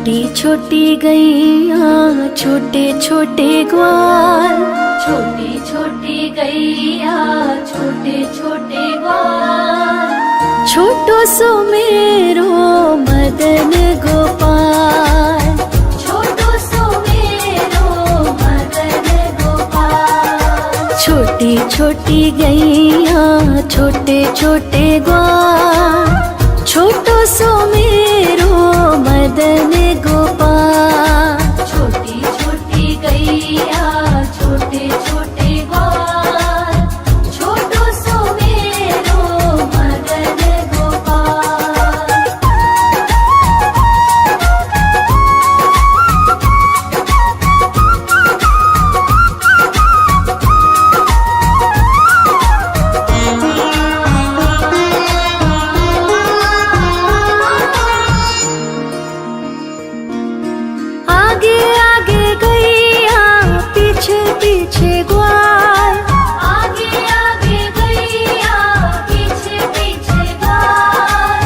छोटी छोटी गैया छोटे छोटे ग्वाल, छोटी छोटी गैया छोटे छोटे ग्वाल, छोटो सो मेरो मदन गोपाल, छोटो सो मेरो मदन गोपाल। छोटी छोटी गैया छोटे छोटे ग्वाल, छोटो सो मेरो मदन गोपाल। छोटी छोटी गैया छोटे छोटे ग्वाल, छोटो सो मेरो मदन गोपाल। आगे आगे गैया पीछे पीछे ग्वाल, आगे आगे गैया पीछे पीछे ग्वाल,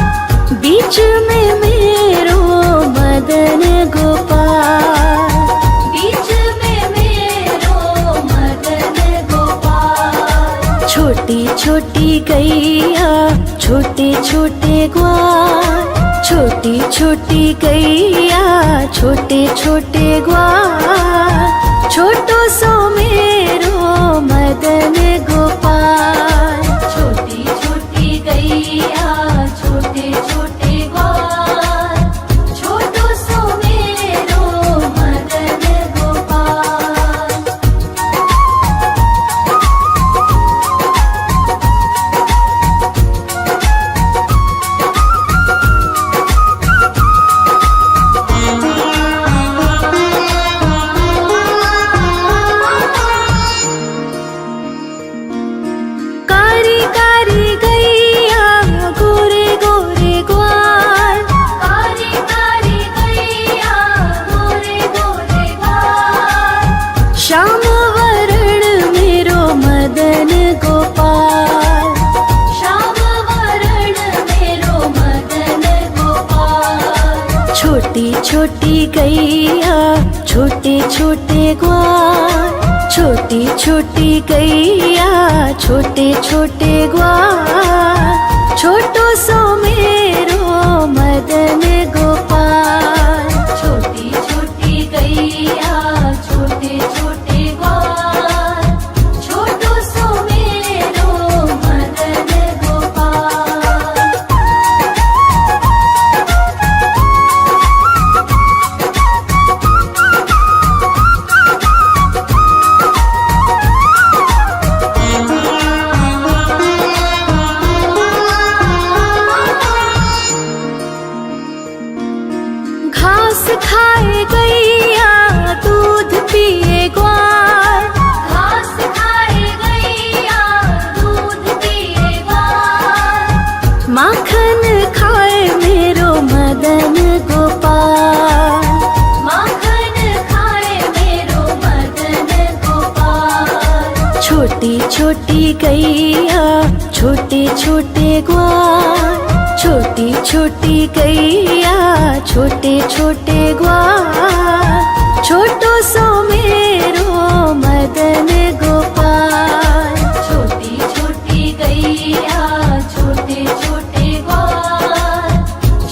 बीच में मेरो मदन गोपाल। बीच में मेरो मदन गोपाल। छोटी छोटी गैया छोटे छोटे ग्वाल, छोटी छोटी गैया छोटे छोटे ग्वाल, छोटो सो मेरो मदन गोपाल। छोटी छोटी गैया छोटे छोटे ग्वाल, छोटो सो मेरो मदन गोपाल। कारी कारी गैया गोरे गोरे ग्वाल, कारी कारी गैया गोरे गोरे ग्वाल, श्याम वरण मेरो मदन गोपाल। श्याम वरण मेरो मदन गोपाल। छोटी छोटी गैया छोटे छोटे ग्वाल, छोटी छोटी गैया छोटे छोटे ग्वाल, छोटो सो मेरो मदन गोपाल। छोटी छोटी गैया छोटे छोटे ग्वाल, छोटो सो मेरो मदन गोपाल। घास खाए गैया दूध पिए ग्वाल, घास खाए गैया दूध पिए ग्वाल, माखन खाए मेरो मदन गोपाल। माखन खाए मेरो मदन गोपाल। छोटी छोटी गैया छोटे छोटे ग्वाल, छोटी छोटी गैया छोटे छोटे ग्वाल, छोटो सो मेरो मदन गोपाल। छोटी छोटी गैया छोटे छोटे ग्वाल,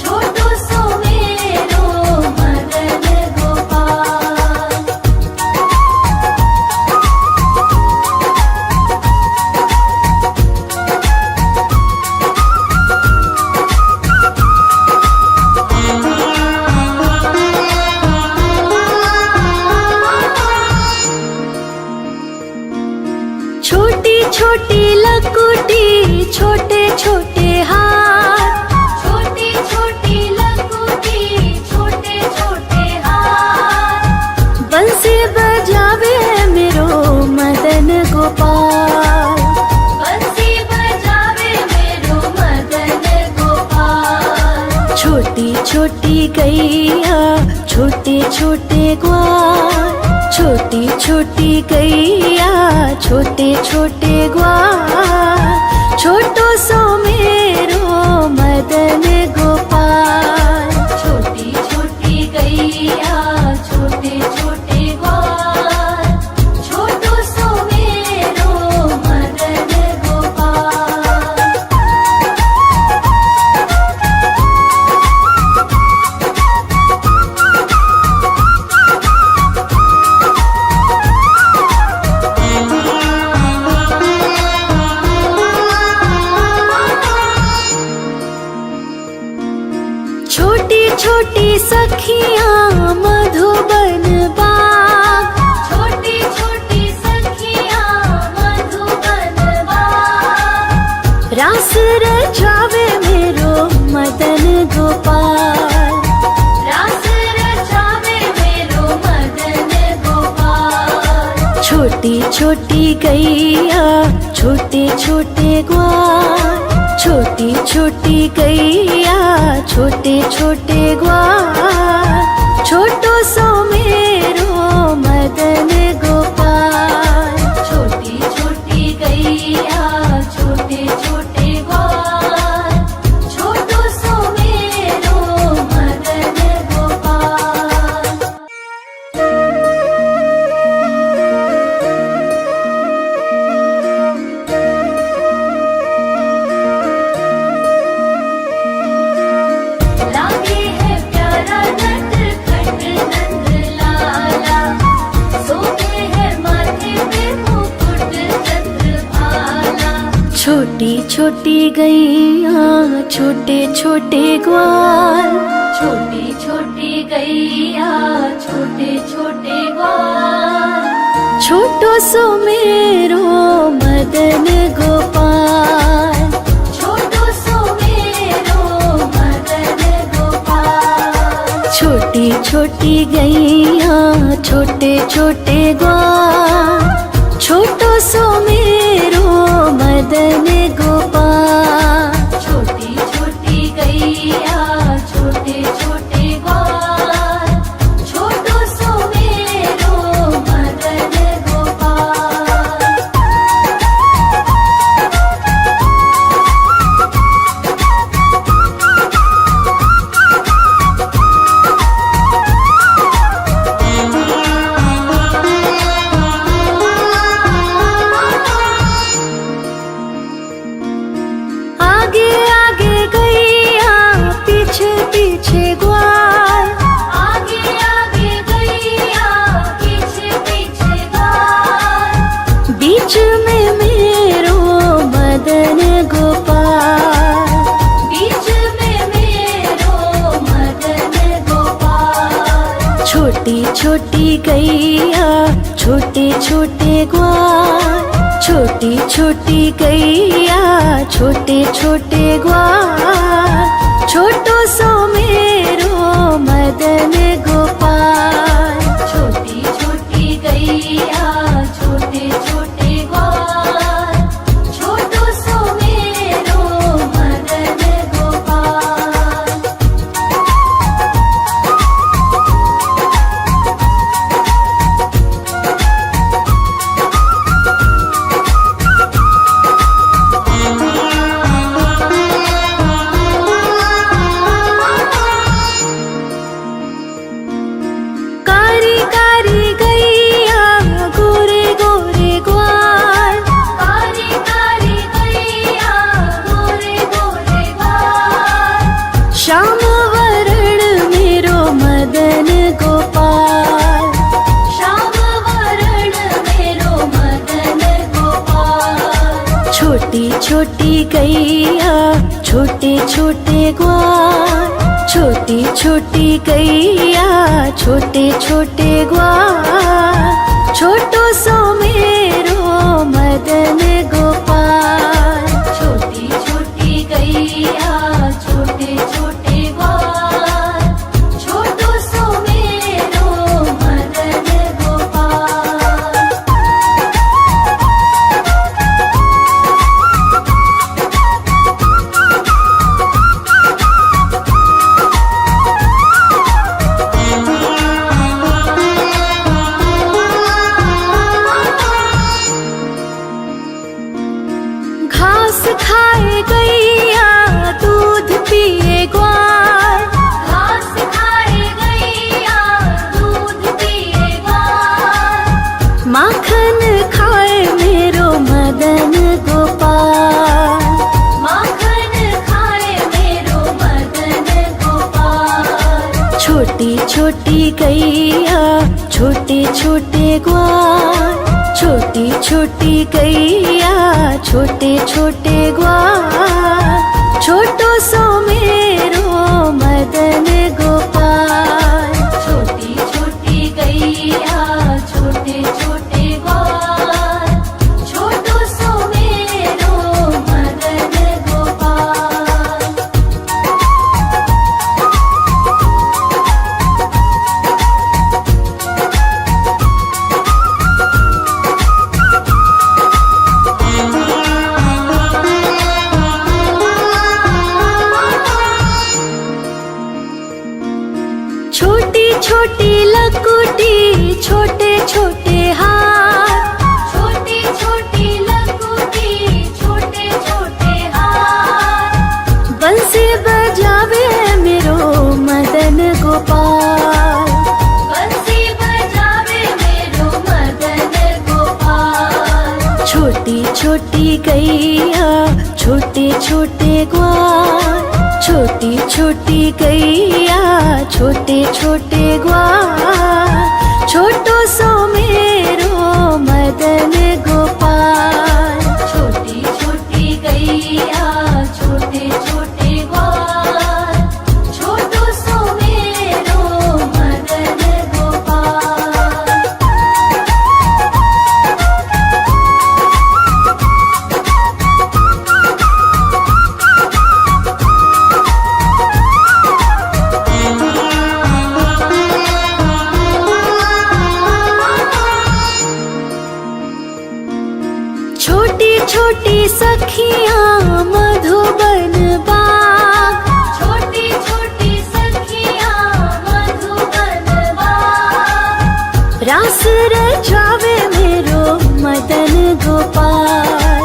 छोटो सो मेरो मदन गोपाल। छोटी छोटी लकुटी छोटे छोटे हाथ, छोटी छोटी लकुटी छोटे छोटे हाथ, बंसी बजावे मेरो मदन गोपाल। बंसी बजावे मेरो मदन गोपाल। छोटी छोटी गैया छोटे छोटे ग्वाल, छोटी छोटी गैया छोटे छोटे ग्वाल, छोटो सो मेरो मदन गोपाल। छोटी छोटी गैया रास रचावे मेरो मदन गोपाल। रास रचावे मेरो मदन गोपाल। छोटी छोटी गैया छोटे छोटे ग्वाल। छोटी छोटी गैया छोटे छोटे ग्वाल। छोटो सो मेरो मदन गोपाल। छोटी छोटी गैया छोटे छोटे ग्वाल। छोटो सो मेरो मदन गोपाल। लागे है प्यारा नटखट नंद लाला। सोते है माथे पे मुकुट चंद्रभाला। छोटी छोटी गैया छोटे छोटे ग्वाल। छोटी छोटी गैया छोटे छोटे ग्वाल। छोटो सो मेरो मदन गोपाल। छोटो सो मेरो मदन गोपाल। छोटी छोटी गैया छोटे छोटे ग्वाल। छोटो सो मेरो मदन गोपाल। छोटी छोटी गैया छोटे छोटे ग्वाल। छोटो सो मेरो मदन गोपाल। आगे आगे गैया पीछे पीछे ग्वाल। आगे आगे गैया पीछे पीछे ग्वाल। बीच में मेरो मदन गोपाल। बीच में मेरो मदन गोपाल। छोटी छोटी गैया छोटे छोटे ग्वाल। छोटी छोटी गैया छोटे छोटे ग्वाल। छोटो सो मेरो मदन गोपाल। छोटी छोटी गैया छोटे छोटे ग्वाल। छोटो सो मेरो मदन गोपाल। कारी कारी गैया गोरे गोरे ग्वाल। कारी कारी गैया गोरे गोरे ग्वाल। श्याम वरण मेरो मदन गोपाल। श्याम वरण मेरो मदन गोपाल। छोटी छोटी गैया छोटे छोटे ग्वाल। छोटी छोटी गैया छोटे छोटे ग्वाल। छोटो सो मेरो मदन गोपाल। छोटी छोटी गैया छोटे छोटे ग्वाल। छोटो सो मेरो मदन गोपाल। घास खाए गैया दूध पिए ग्वाल। घास खाए गैया दूध पिए ग्वाल। माखन खाए मेरो मदन गोपाल। माखन खाए मेरो मदन गोपाल। छोटी छोटी गैया छोटे छोटे ग्वाल। छोटी छोटी गैया छोटे छोटे ग्वाल। छोटो सो मेरो मदन गोपाल। छोटी छोटी गैया छोटे छोटे ग्वाल। छोटो सो मेरो मदन छोटी गैया छोटे छोटे ग्वाल, छोटी छोटी गैया छोटे छोटे ग्वाल, छोटो सो मेरो मदन गोपाल। छोटी छोटी गैया छोटे छोटे ग्वाल, छोटो सो मेरो मदन गोपाल। छोटी छोटी सखियाँ मधुबन बाग, छोटी छोटी सखियाँ मधुबन बाग, रास रचावे मेरो मदन गोपाल।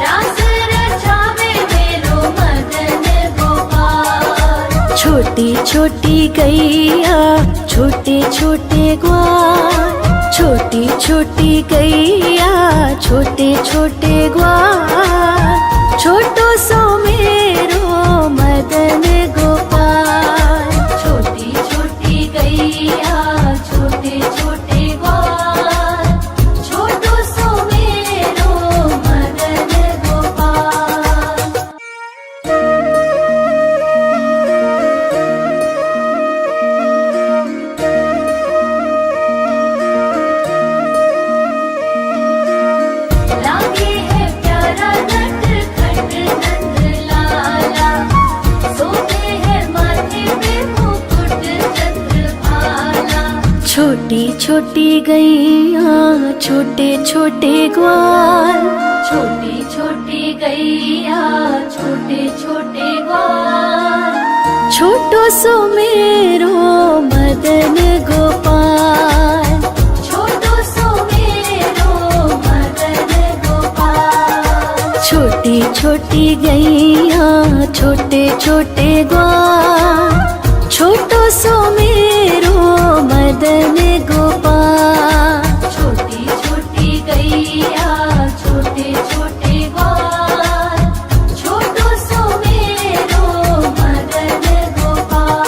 रास रचावे मेरो मदन गोपाल। छोटी छोटी गैया छोटे छोटे ग्वाल, छोटी छोटी गैया छोटे छोटे ग्वाल, छोटो सो मेरो मदन गोपाल। छोटी छोटी गैया छोटे छोटे ग्वाल, छोटो सो मेरो मदन गोपाल। लागे है प्यारा नटखट नंद लाला, सोते है माथे पे मुकुट चंद्रभाला। छोटी छोटी गैया छोटे छोटे ग्वाल, छोटी छोटी गैया छोटे छोटे ग्वाल, छोटो सो मेरो मदन गोपाल। छोटो सो मेरो मदन गोपाल। छोटी छोटी गैया छोटे छोटे ग्वाल, छोटो सो मेरो मदन गोपाल। छोटी छोटी गैया छोटे छोटे ग्वाल, छोटो सो मेरो मदन गोपाल।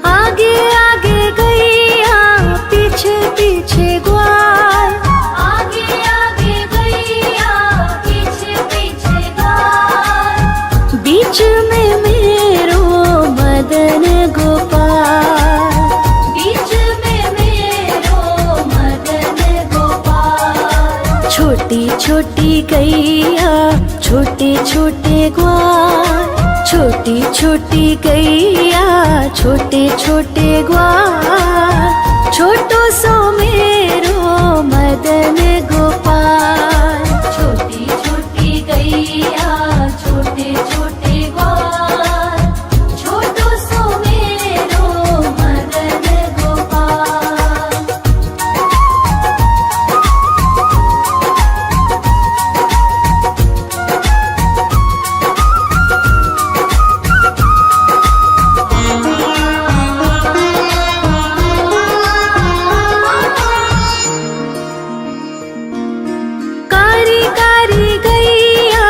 आगे आगे गैया पीछे पीछे ग्वाल, आगे आगे गैया पीछे पीछे ग्वाल, बीच में मेरो मदन गोपाल। बीच में मेरो मदन गोपाल। छोटी छोटी गैया छोटे छोटे ग्वाल, छोटी छोटी गैया छोटे छोटे ग्वाल, छोटो सो मेरो मदन गोपाल। छोटी छोटी गैया छोटे छोटे ग्वाल, छोटो सो मेरो मदन गोपाल। कारी कारी गैया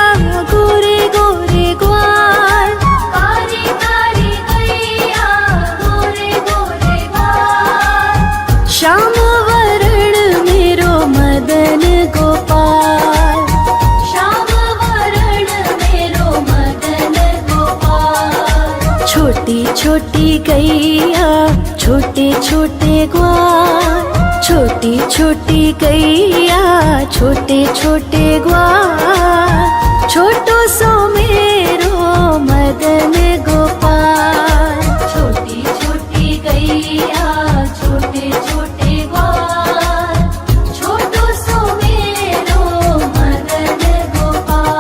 गोरे गोरे ग्वाल, कारी कारी गैया गोरे गोरे ग्वाल, श्याम वरण मेरो मदन गोपाल। श्याम वरण मेरो मदन गोपाल। छोटी छोटी गैया छोटे छोटे ग्वाल, छोटी छोटी गैया छोटे छोटे ग्वाल, छोटो सो मेरो मदन गोपाल। छोटी छोटी गैया छोटे छोटे ग्वाल, छोटो सो मेरो मदन गोपाल।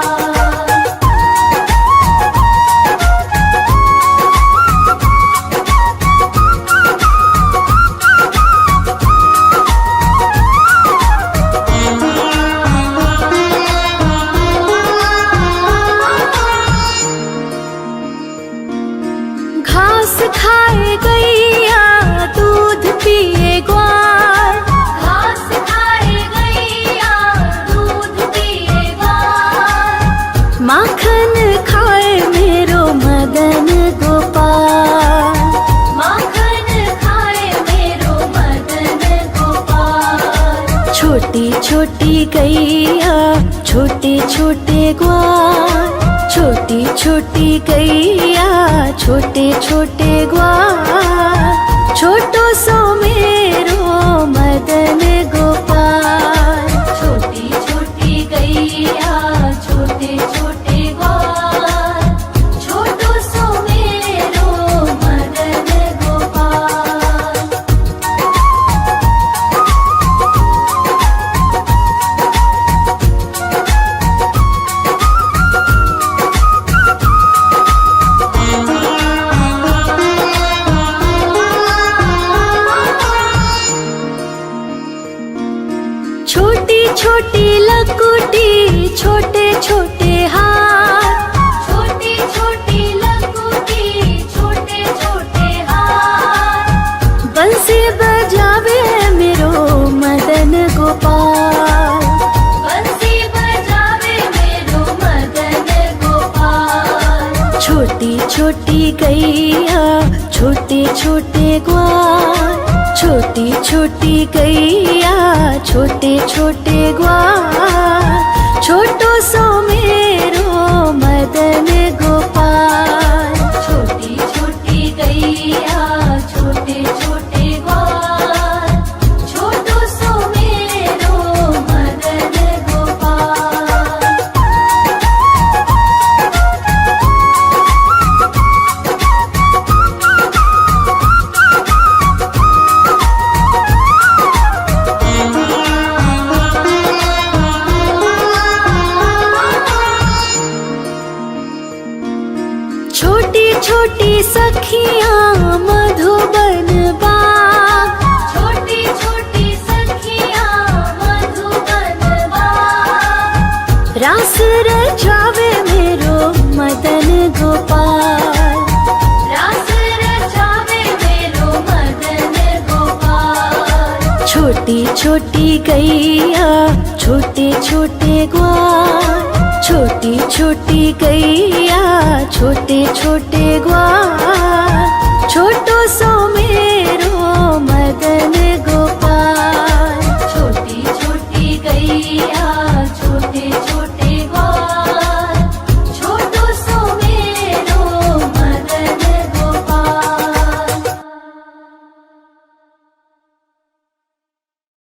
छोटी छोटी गैया छोटे छोटे ग्वार, छोटी छोटी गैया छोटे छोटे ग्वार, छोटो सो मेरो मदन गोपाल। छोटी छोटी गैया छोटे छोटे ग्वार, छोटो सो मेरो मदन गोपाल। छोटी छोटी लकुटी छोटे छोटे हाथ, छोटी छोटी लकुटी छोटे छोटे हाथ, बंसी बजावे मेरो मदन गोपाल। बंसी बजावे मेरो मदन गोपाल। छोटी छोटी गैया छोटे छोटे ग्वार, छोटी छोटी गैया छोटे छोटे ग्वार, छोटो सो मेरो मदन गोपाल। छोटी छोटी गैया छोटे छोटे ग्वार, छोटो सो मेरो मदन गोपाल। छोटी छोटी सखियाँ मधुबन बाग, छोटी छोटी सखियाँ मधुबन बाग, रास रचावे मेरो मदन गोपाल। रास रचावे मेरो मदन गोपाल। छोटी छोटी गैया छोटे छोटे ग्वार, छोटी छोटी गैया छोटे छोटे ग्वार, छोटो सो मेरो मदन